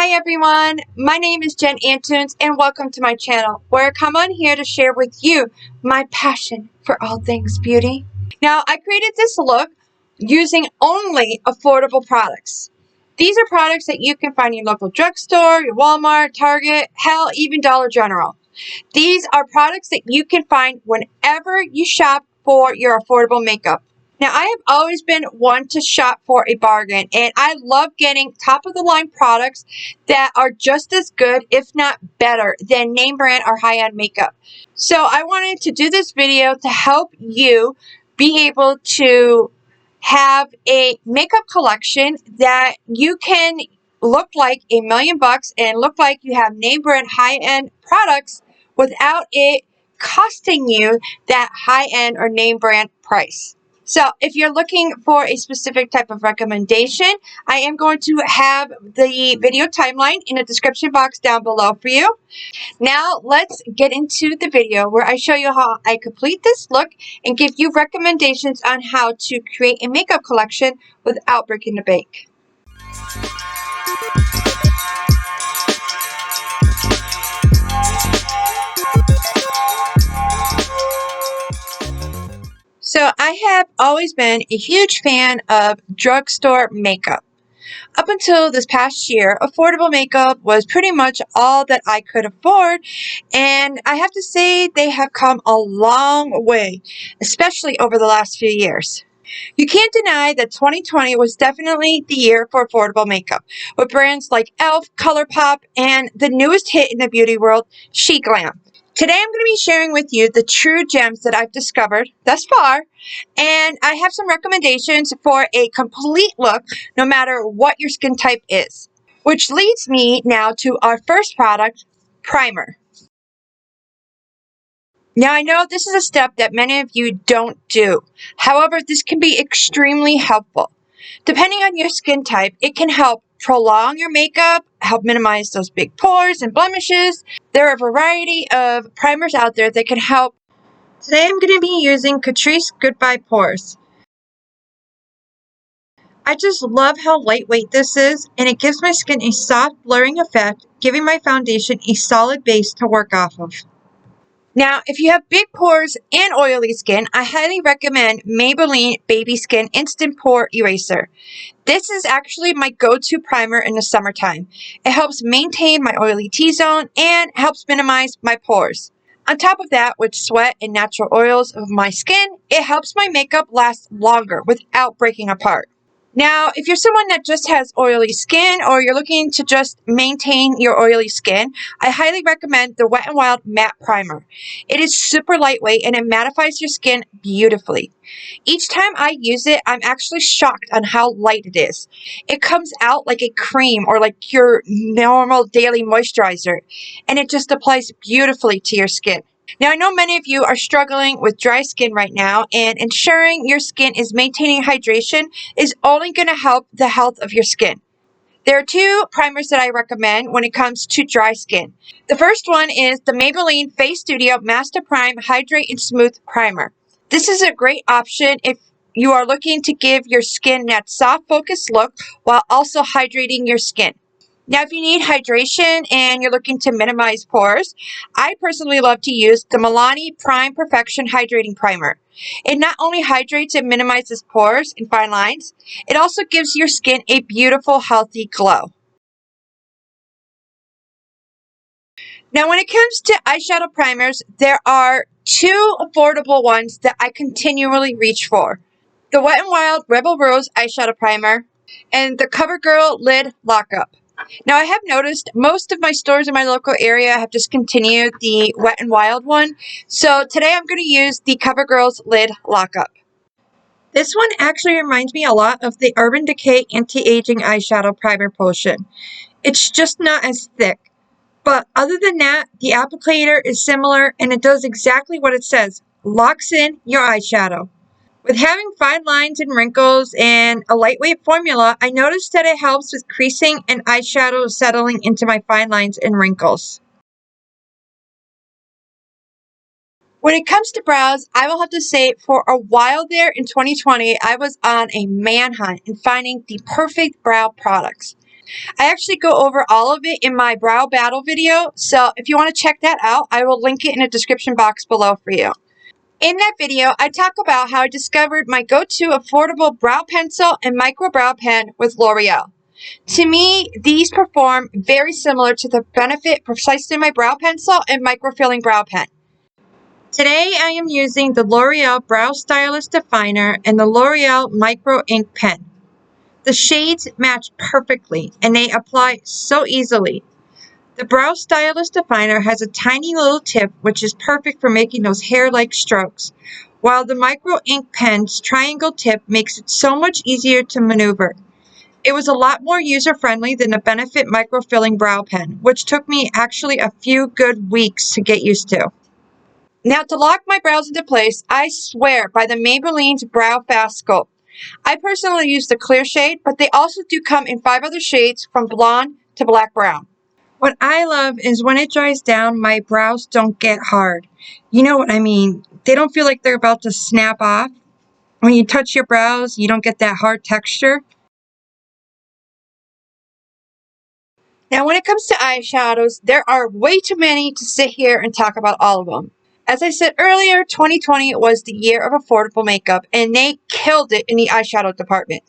Hi everyone, my name is Jen Antunes and welcome to my channel where I come on here to share with you my passion for all things beauty. Now I created this look using only affordable products. These are products that you can find in your local drugstore, your Walmart, Target, hell, even Dollar General. These are products that you can find whenever you shop for your affordable makeup. Now, I have always been one to shop for a bargain, and I love getting top-of-the-line products that are just as good, if not better, than name brand or high-end makeup. So I wanted to do this video to help you be able to have a makeup collection that you can look like $1 million and look like you have name brand high-end products without it costing you that high-end or name brand price. So if you're looking for a specific type of recommendation, I am going to have the video timeline in the description box down below for you. Now let's get into the video where I show you how I complete this look and give you recommendations on how to create a makeup collection without breaking the bank. So I have always been a huge fan of drugstore makeup. Up until this past year, affordable makeup was pretty much all that I could afford, and I have to say they have come a long way, especially over the last few years. You can't deny that 2020 was definitely the year for affordable makeup, with brands like e.l.f., ColourPop, and the newest hit in the beauty world, SheGlam. Today I'm going to be sharing with you the true gems that I've discovered thus far, and I have some recommendations for a complete look no matter what your skin type is. Which leads me now to our first product, primer. Now I know this is a step that many of you don't do. However, this can be extremely helpful. Depending on your skin type, it can help prolong your makeup, help minimize those big pores and blemishes. There are a variety of primers out there that can help. Today I'm going to be using Catrice Goodbye Pores. I just love how lightweight this is, and it gives my skin a soft blurring effect, giving my foundation a solid base to work off of. Now, if you have big pores and oily skin, I highly recommend Maybelline Baby Skin Instant Pore Eraser. This is actually my go-to primer in the summertime. It helps maintain my oily T-zone and helps minimize my pores. On top of that, with sweat and natural oils of my skin, it helps my makeup last longer without breaking apart. Now, if you're someone that just has oily skin or you're looking to just maintain your oily skin, I highly recommend the Wet n Wild Matte Primer. It is super lightweight and it mattifies your skin beautifully. Each time I use it, I'm actually shocked on how light it is. It comes out like a cream or like your normal daily moisturizer, and it just applies beautifully to your skin. Now, I know many of you are struggling with dry skin right now, and ensuring your skin is maintaining hydration is only going to help the health of your skin. There are two primers that I recommend when it comes to dry skin. The first one is the Maybelline Face Studio Master Prime Hydrate and Smooth Primer. This is a great option if you are looking to give your skin that soft, focused look while also hydrating your skin. Now, if you need hydration and you're looking to minimize pores, I personally love to use the Milani Prime Perfection Hydrating Primer. It not only hydrates and minimizes pores and fine lines, it also gives your skin a beautiful, healthy glow. Now, when it comes to eyeshadow primers, there are two affordable ones that I continually reach for. The Wet n Wild Rebel Rose Eyeshadow Primer and the CoverGirl Lid Lockup. Now, I have noticed most of my stores in my local area have discontinued the Wet n Wild one, so today I'm going to use the CoverGirl's Lid Lockup. This one actually reminds me a lot of the Urban Decay Anti-Aging Eyeshadow Primer Potion. It's just not as thick, but other than that, the applicator is similar and it does exactly what it says, locks in your eyeshadow. With having fine lines and wrinkles and a lightweight formula, I noticed that it helps with creasing and eyeshadow settling into my fine lines and wrinkles. When it comes to brows, I will have to say for a while there in 2020, I was on a manhunt in finding the perfect brow products. I actually go over all of it in my brow battle video, so if you want to check that out, I will link it in the description box below for you. In that video, I talk about how I discovered my go-to affordable brow pencil and micro brow pen with L'Oreal. To me, these perform very similar to the Benefit Precisely My Brow Pencil and Microfilling Brow Pen. Today, I am using the L'Oreal Brow Stylist Definer and the L'Oreal Micro Ink Pen. The shades match perfectly and they apply so easily. The Brow Stylist Definer has a tiny little tip which is perfect for making those hair-like strokes, while the Micro Ink Pen's triangle tip makes it so much easier to maneuver. It was a lot more user-friendly than the Benefit Microfilling Brow Pen, which took me actually a few good weeks to get used to. Now, to lock my brows into place, I swear by the Maybelline's Brow Fast Sculpt. I personally use the clear shade, but they also do come in 5 other shades from blonde to black brown. What I love is when it dries down, my brows don't get hard. You know what I mean? They don't feel like they're about to snap off. When you touch your brows, you don't get that hard texture. Now, when it comes to eyeshadows, there are way too many to sit here and talk about all of them. As I said earlier, 2020 was the year of affordable makeup, and they killed it in the eyeshadow department.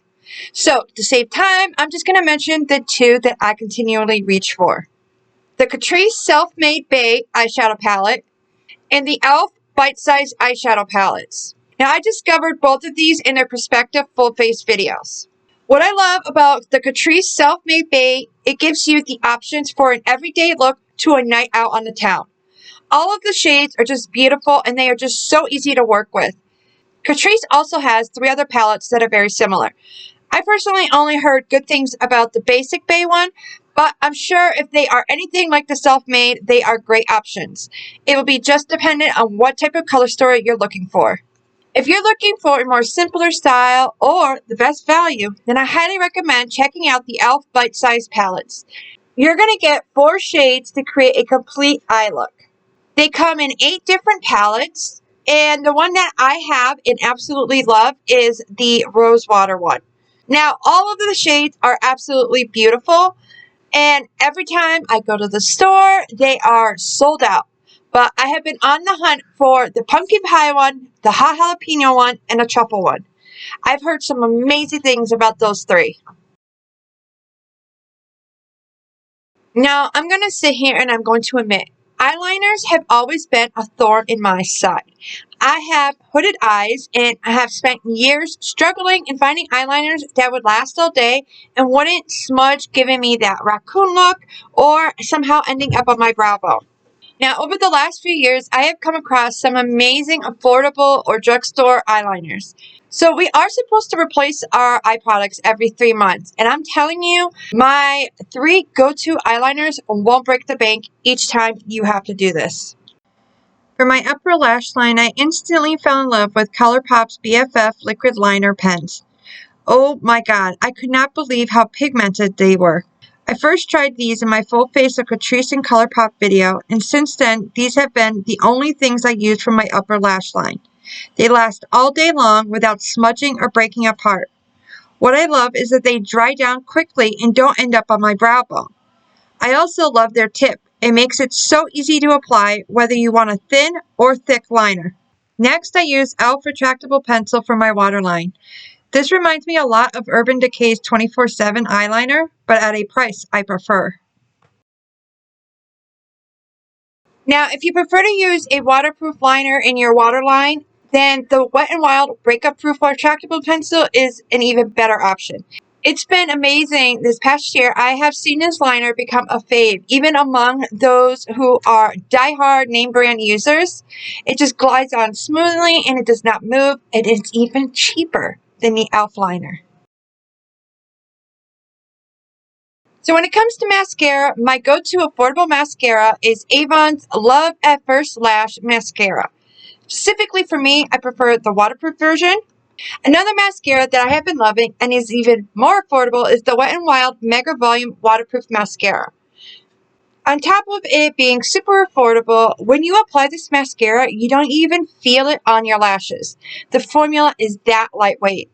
So, to save time, I'm just going to mention the 2 that I continually reach for. The Catrice Self-Made Bay eyeshadow palette and the e.l.f. bite-sized eyeshadow palettes. Now, I discovered both of these in their respective full-face videos. What I love about the Catrice Self-Made Bay, it gives you the options for an everyday look to a night out on the town. All of the shades are just beautiful and they are just so easy to work with. Catrice also has 3 other palettes that are very similar. I personally only heard good things about the basic Bay one, but I'm sure if they are anything like the Self-Made, they are great options. It will be just dependent on what type of color story you're looking for. If you're looking for a more simpler style or the best value, then I highly recommend checking out the e.l.f. bite-sized palettes. You're going to get 4 shades to create a complete eye look. They come in 8 different palettes, and the one that I have and absolutely love is the Rose Water one. Now, all of the shades are absolutely beautiful, and every time I go to the store, they are sold out. But I have been on the hunt for the pumpkin pie one, the hot jalapeno one, and the truffle one. I've heard some amazing things about those 3. Now, I'm going to sit here and I'm going to admit, eyeliners have always been a thorn in my side. I have hooded eyes and I have spent years struggling and finding eyeliners that would last all day and wouldn't smudge, giving me that raccoon look or somehow ending up on my brow bone. Now, over the last few years, I have come across some amazing affordable or drugstore eyeliners. So we are supposed to replace our eye products every 3 months. And I'm telling you, my 3 go-to eyeliners won't break the bank each time you have to do this. For my upper lash line, I instantly fell in love with ColourPop's BFF liquid liner pens. Oh my god, I could not believe how pigmented they were. I first tried these in my full face of Catrice and ColourPop video, and since then, these have been the only things I use for my upper lash line. They last all day long without smudging or breaking apart. What I love is that they dry down quickly and don't end up on my brow bone. I also love their tip. It makes it so easy to apply whether you want a thin or thick liner. Next, I use e.l.f. retractable pencil for my waterline. This reminds me a lot of Urban Decay's 24/7 eyeliner, but at a price I prefer. Now, if you prefer to use a waterproof liner in your waterline, then the Wet n Wild Breakup Proof retractable pencil is an even better option. It's been amazing this past year. I have seen this liner become a fave, even among those who are diehard name brand users. It just glides on smoothly and it does not move, and it's even cheaper than the e.l.f. liner. So when it comes to mascara, my go-to affordable mascara is Avon's Love at First Lash Mascara. Specifically for me, I prefer the waterproof version. Another mascara that I have been loving and is even more affordable is the Wet n Wild Mega Volume Waterproof Mascara. On top of it being super affordable, when you apply this mascara, you don't even feel it on your lashes. The formula is that lightweight.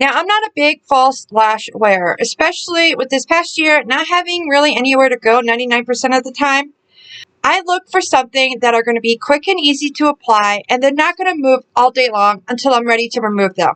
Now, I'm not a big false lash wearer, especially with this past year not having really anywhere to go 99% of the time. I look for something that are going to be quick and easy to apply, and they're not going to move all day long until I'm ready to remove them.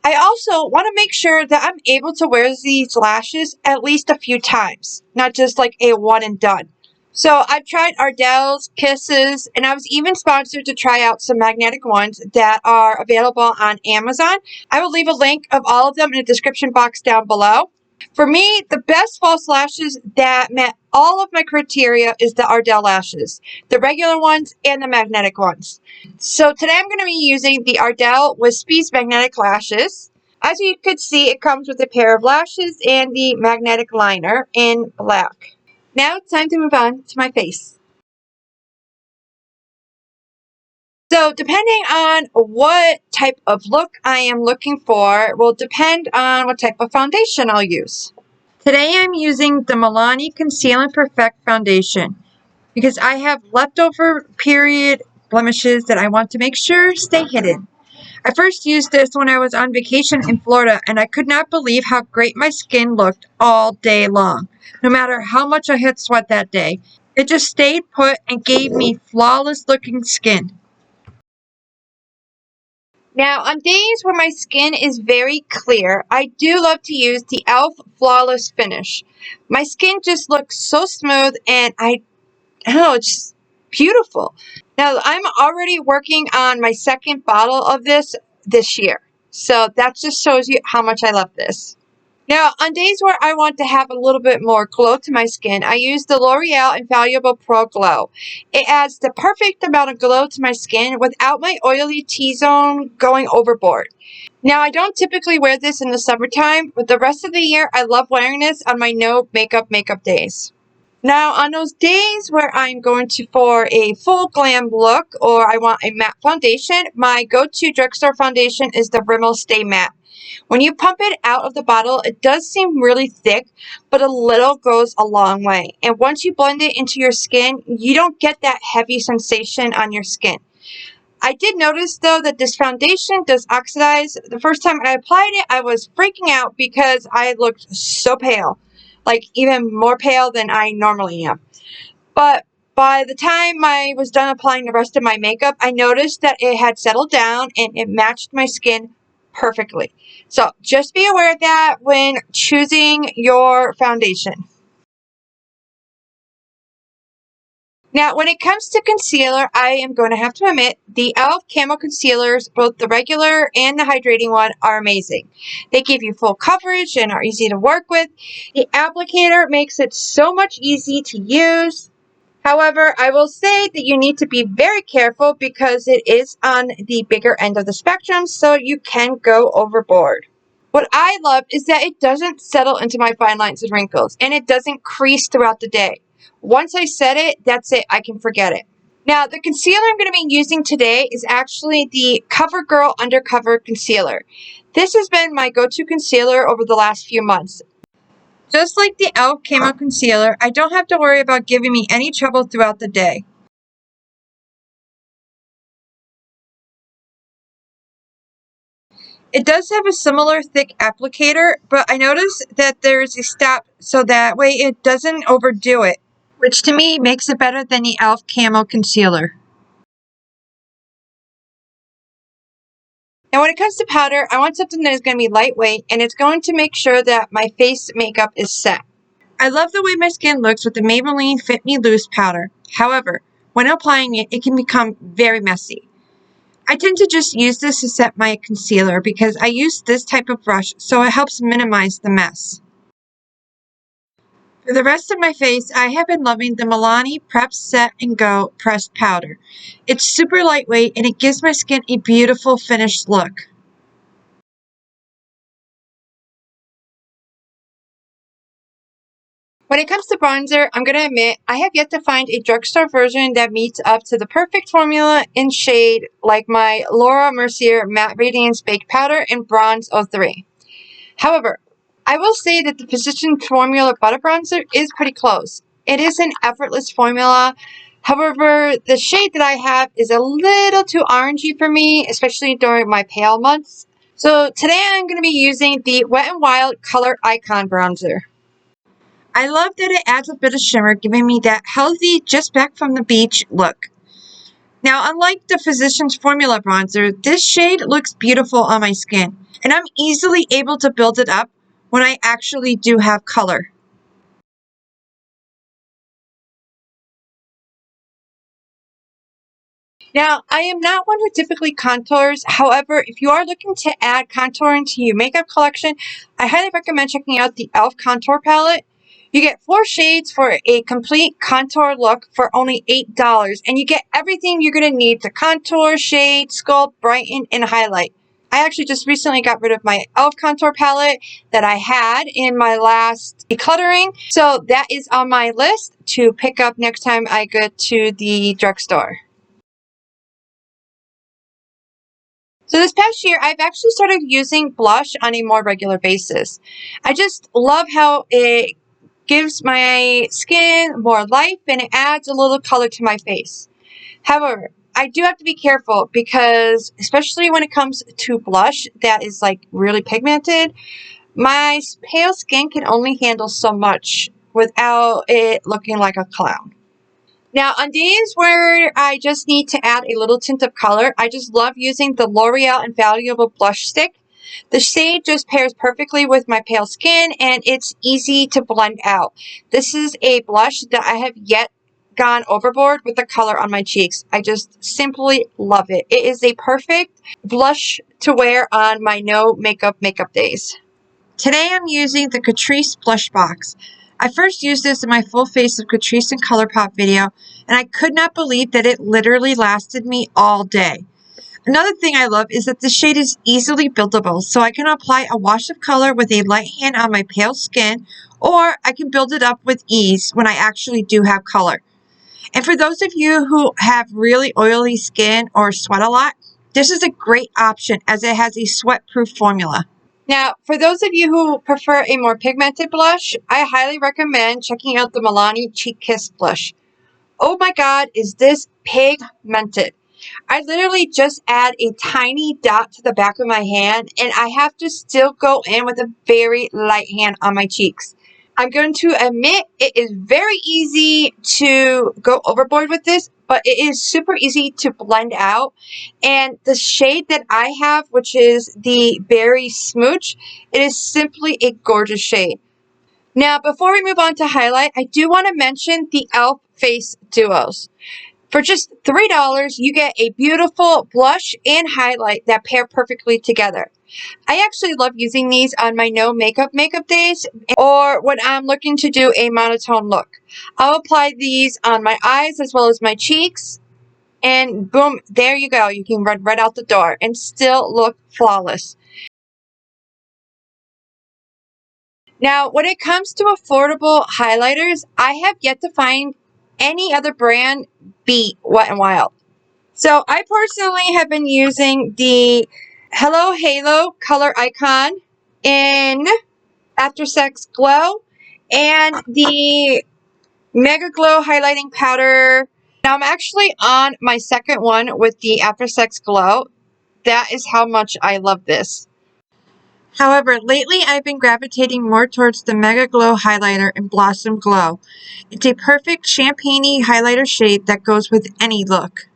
I also want to make sure that I'm able to wear these lashes at least a few times, not just like a one and done. So I've tried Ardell's, Kisses, and I was even sponsored to try out some magnetic ones that are available on Amazon. I will leave a link of all of them in the description box down below. For me, the best false lashes that met all of my criteria is the Ardell lashes, the regular ones and the magnetic ones. So today I'm going to be using the Ardell Wispies magnetic lashes. As you could see, it comes with a pair of lashes and the magnetic liner in black. Now it's time to move on to my face. So depending on what type of look I am looking for will depend on what type of foundation I'll use. Today I'm using the Milani Conceal and Perfect Foundation because I have leftover period blemishes that I want to make sure stay hidden. I first used this when I was on vacation in Florida, and I could not believe how great my skin looked all day long. No matter how much I had sweat that day, it just stayed put and gave me flawless looking skin. Now, on days where my skin is very clear, I do love to use the e.l.f. Flawless Finish. My skin just looks so smooth, and I don't know, it's just beautiful. Now, I'm already working on my second bottle of this year. So that just shows you how much I love this. Now, on days where I want to have a little bit more glow to my skin, I use the L'Oreal Infallible Pro Glow. It adds the perfect amount of glow to my skin without my oily T-zone going overboard. Now, I don't typically wear this in the summertime, but the rest of the year I love wearing this on my no makeup days. Now, on those days where I'm going for a full glam look or I want a matte foundation, my go-to drugstore foundation is the Rimmel Stay Matte. When you pump it out of the bottle, it does seem really thick, but a little goes a long way. And once you blend it into your skin, you don't get that heavy sensation on your skin. I did notice, though, that this foundation does oxidize. The first time I applied it, I was freaking out because I looked so pale. Like, even more pale than I normally am. But by the time I was done applying the rest of my makeup, I noticed that it had settled down and it matched my skin perfectly. So just be aware of that when choosing your foundation. Now, when it comes to concealer, I am going to have to admit the e.l.f. Camo Concealers, both the regular and the hydrating one, are amazing. They give you full coverage and are easy to work with. The applicator makes it so much easy to use. However, I will say that you need to be very careful because it is on the bigger end of the spectrum, so you can go overboard. What I love is that it doesn't settle into my fine lines and wrinkles, and it doesn't crease throughout the day. Once I set it, that's it. I can forget it. Now, the concealer I'm going to be using today is actually the CoverGirl Undercover Concealer. This has been my go-to concealer over the last few months. Just like the e.l.f. Camo Concealer, I don't have to worry about giving me any trouble throughout the day. It does have a similar thick applicator, but I noticed that there is a stop so that way it doesn't overdo it, which to me makes it better than the e.l.f. Camo Concealer. Now, when it comes to powder, I want something that is going to be lightweight, and it's going to make sure that my face makeup is set. I love the way my skin looks with the Maybelline Fit Me Loose powder. However, when applying it, it can become very messy. I tend to just use this to set my concealer because I use this type of brush, so it helps minimize the mess. For the rest of my face, I have been loving the Milani Prep Set and Go Pressed Powder. It's super lightweight and it gives my skin a beautiful finished look. When it comes to bronzer, I'm going to admit I have yet to find a drugstore version that meets up to the perfect formula in shade like my Laura Mercier Matte Radiance Baked Powder in Bronze 03. However, I will say that the Physicians Formula Butter Bronzer is pretty close. It is an effortless formula. However, the shade that I have is a little too orangey for me, especially during my pale months. So today I'm going to be using the Wet n Wild Color Icon Bronzer. I love that it adds a bit of shimmer, giving me that healthy, just back from the beach look. Now, unlike the Physicians Formula bronzer, this shade looks beautiful on my skin, and I'm easily able to build it up when I actually do have color. Now, I am not one who typically contours. However, if you are looking to add contouring to your makeup collection, I highly recommend checking out the e.l.f. Contour Palette. You get 4 shades for a complete contour look for only $8, and you get everything you're going to need to contour, shade, sculpt, brighten, and highlight. I actually just recently got rid of my e.l.f. Contour Palette that I had in my last decluttering, so that is on my list to pick up next time I go to the drugstore. So this past year, I've actually started using blush on a more regular basis. I just love how it gives my skin more life and it adds a little color to my face. However, I do have to be careful because, especially when it comes to blush that is like really pigmented, my pale skin can only handle so much without it looking like a clown. Now, on days where I just need to add a little tint of color, I just love using the L'Oreal Invaluable Blush Stick. The shade just pairs perfectly with my pale skin, and it's easy to blend out. This is a blush that I have yet gone overboard with the color on my cheeks. I just simply love it. It is a perfect blush to wear on my no makeup days. Today I'm using the Catrice Blush Box. I first used this in my full face of Catrice and ColourPop video, and I could not believe that it literally lasted me all day. Another thing I love is that the shade is easily buildable, so I can apply a wash of color with a light hand on my pale skin, or I can build it up with ease when I actually do have color. And for those of you who have really oily skin or sweat a lot, this is a great option as it has a sweat-proof formula. Now, for those of you who prefer a more pigmented blush, I highly recommend checking out the Milani Cheek Kiss blush. Oh my god, is this pigmented. I literally just add a tiny dot to the back of my hand, and I have to still go in with a very light hand on my cheeks. I'm going to admit it is very easy to go overboard with this, but it is super easy to blend out. And the shade that I have, which is the Berry Smooch, it is simply a gorgeous shade. Now, before we move on to highlight, I do want to mention the e.l.f. Face Duos. For just $3, you get a beautiful blush and highlight that pair perfectly together. I actually love using these on my no makeup days or when I'm looking to do a monotone look. I'll apply these on my eyes as well as my cheeks, and boom, there you go. You can run right out the door and still look flawless. Now, when it comes to affordable highlighters, I have yet to find any other brand beat Wet n Wild. So I personally have been using the Hello Halo Color Icon in After Sex Glow and the Mega Glow Highlighting Powder. Now I'm actually on my second one with the After Sex Glow. That is how much I love this. However, lately I've been gravitating more towards the Mega Glow Highlighter in Blossom Glow. It's a perfect champagne-y highlighter shade that goes with any look.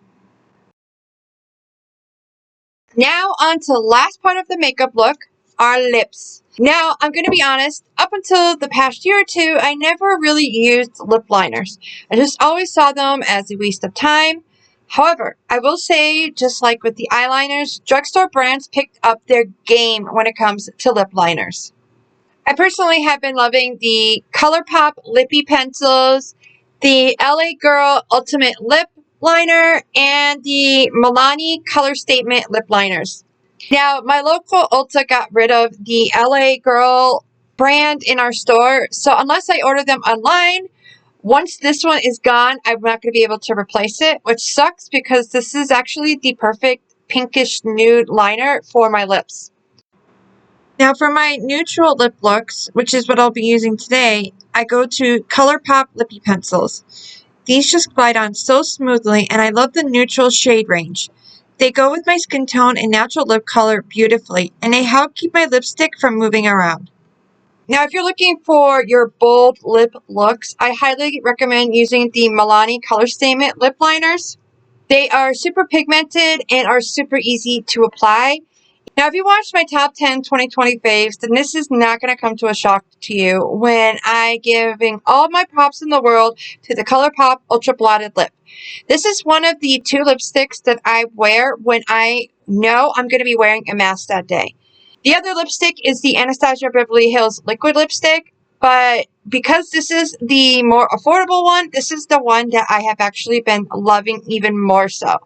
Now on to the last part of the makeup look, our lips. Now, I'm going to be honest, up until the past year or two, I never really used lip liners. I just always saw them as a waste of time. However, I will say, just like with the eyeliners, drugstore brands picked up their game when it comes to lip liners. I personally have been loving the ColourPop Lippy Pencils, the LA Girl Ultimate Lip Liner, and the Milani Color Statement Lip Liners. Now, my local Ulta got rid of the LA Girl brand in our store, so unless I order them online, once this one is gone, I'm not going to be able to replace it, which sucks because this is actually the perfect pinkish nude liner for my lips. Now for my neutral lip looks, which is what I'll be using today, I go to ColourPop Lippy Pencils. These just glide on so smoothly, and I love the neutral shade range. They go with my skin tone and natural lip color beautifully, and they help keep my lipstick from moving around. Now, if you're looking for your bold lip looks, I highly recommend using the Milani Color Statement lip liners. They are super pigmented and are super easy to apply. Now, if you watched my top 10 2020 faves, then this is not going to come to a shock to you when I giving all my props in the world to the ColourPop Ultra Blotted Lip. This is one of the 2 lipsticks that I wear when I know I'm going to be wearing a mask that day. The other lipstick is the Anastasia Beverly Hills Liquid Lipstick, but because this is the more affordable one, this is the one that I have actually been loving even more so.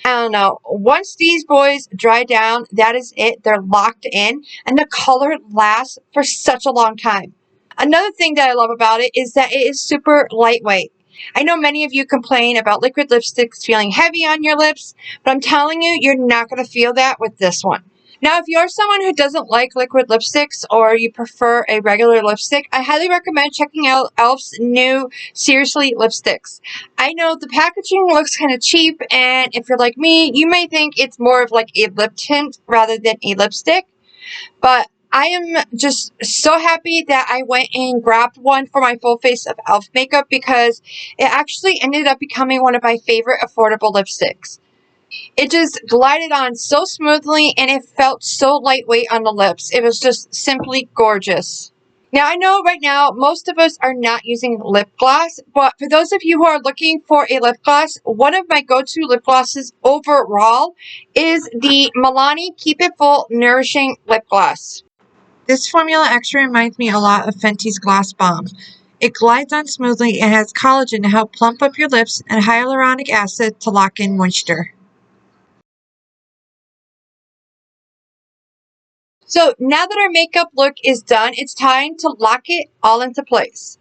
I don't know. Once these boys dry down, that is it. They're locked in, and the color lasts for such a long time. Another thing that I love about it is that it is super lightweight. I know many of you complain about liquid lipsticks feeling heavy on your lips, but I'm telling you, you're not going to feel that with this one. Now, if you're someone who doesn't like liquid lipsticks or you prefer a regular lipstick, I highly recommend checking out e.l.f.'s new Seriously lipsticks. I know the packaging looks kind of cheap, and if you're like me, you may think it's more of like a lip tint rather than a lipstick, but I am just so happy that I went and grabbed one for my full face of e.l.f. makeup because it actually ended up becoming one of my favorite affordable lipsticks. It just glided on so smoothly and it felt so lightweight on the lips. It was just simply gorgeous. Now, I know right now most of us are not using lip gloss, but for those of you who are looking for a lip gloss, one of my go-to lip glosses overall is the Milani Keep It Full Nourishing Lip Gloss. This formula actually reminds me a lot of Fenty's Gloss Bomb. It glides on smoothly and has collagen to help plump up your lips and hyaluronic acid to lock in moisture. So now that our makeup look is done, it's time to lock it all into place.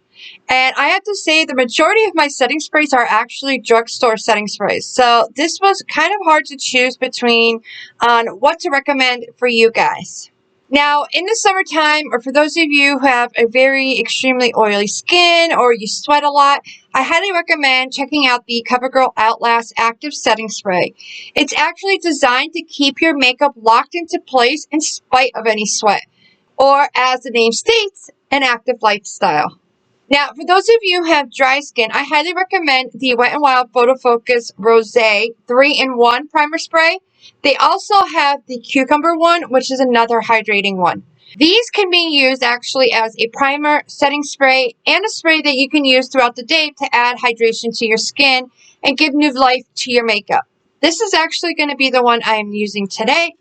And I have to say the majority of my setting sprays are actually drugstore setting sprays. So this was kind of hard to choose between on what to recommend for you guys. Now, in the summertime, or for those of you who have a very extremely oily skin or you sweat a lot, I highly recommend checking out the CoverGirl Outlast Active Setting Spray. It's actually designed to keep your makeup locked into place in spite of any sweat, or as the name states, an active lifestyle. Now, for those of you who have dry skin, I highly recommend the Wet n Wild Photo Focus Rosé 3-in-1 Primer Spray. They also have the Cucumber one, which is another hydrating one. These can be used actually as a primer, setting spray, and a spray that you can use throughout the day to add hydration to your skin and give new life to your makeup. This is actually going to be the one I am using today.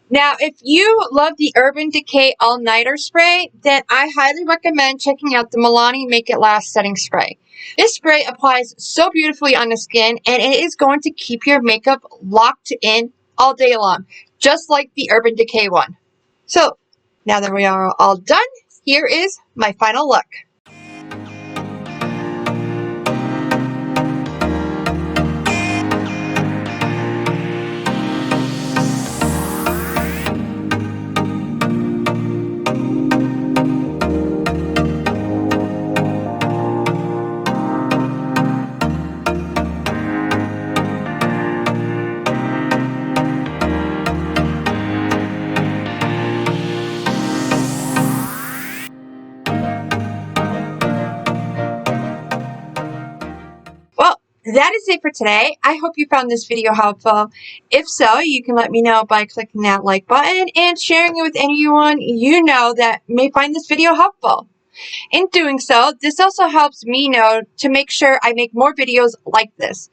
Now, if you love the Urban Decay All-Nighter Spray, then I highly recommend checking out the Milani Make It Last Setting Spray. This spray applies so beautifully on the skin, and it is going to keep your makeup locked in all day long, just like the Urban Decay one. So, now that we are all done, here is my final look. Well, that is it for today. I hope you found this video helpful. If so, you can let me know by clicking that like button and sharing it with anyone you know that may find this video helpful. In doing so, this also helps me know to make sure I make more videos like this.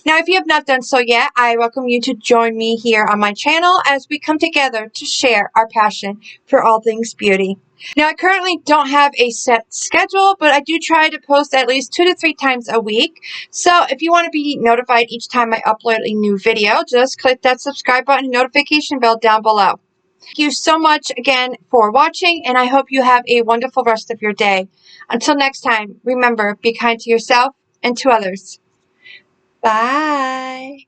Now, if you have not done so yet, I welcome you to join me here on my channel as we come together to share our passion for all things beauty. Now, I currently don't have a set schedule, but I do try to post at least 2 to 3 times a week. So if you want to be notified each time I upload a new video, just click that subscribe button and notification bell down below. Thank you so much again for watching, and I hope you have a wonderful rest of your day. Until next time, remember, be kind to yourself and to others. Bye.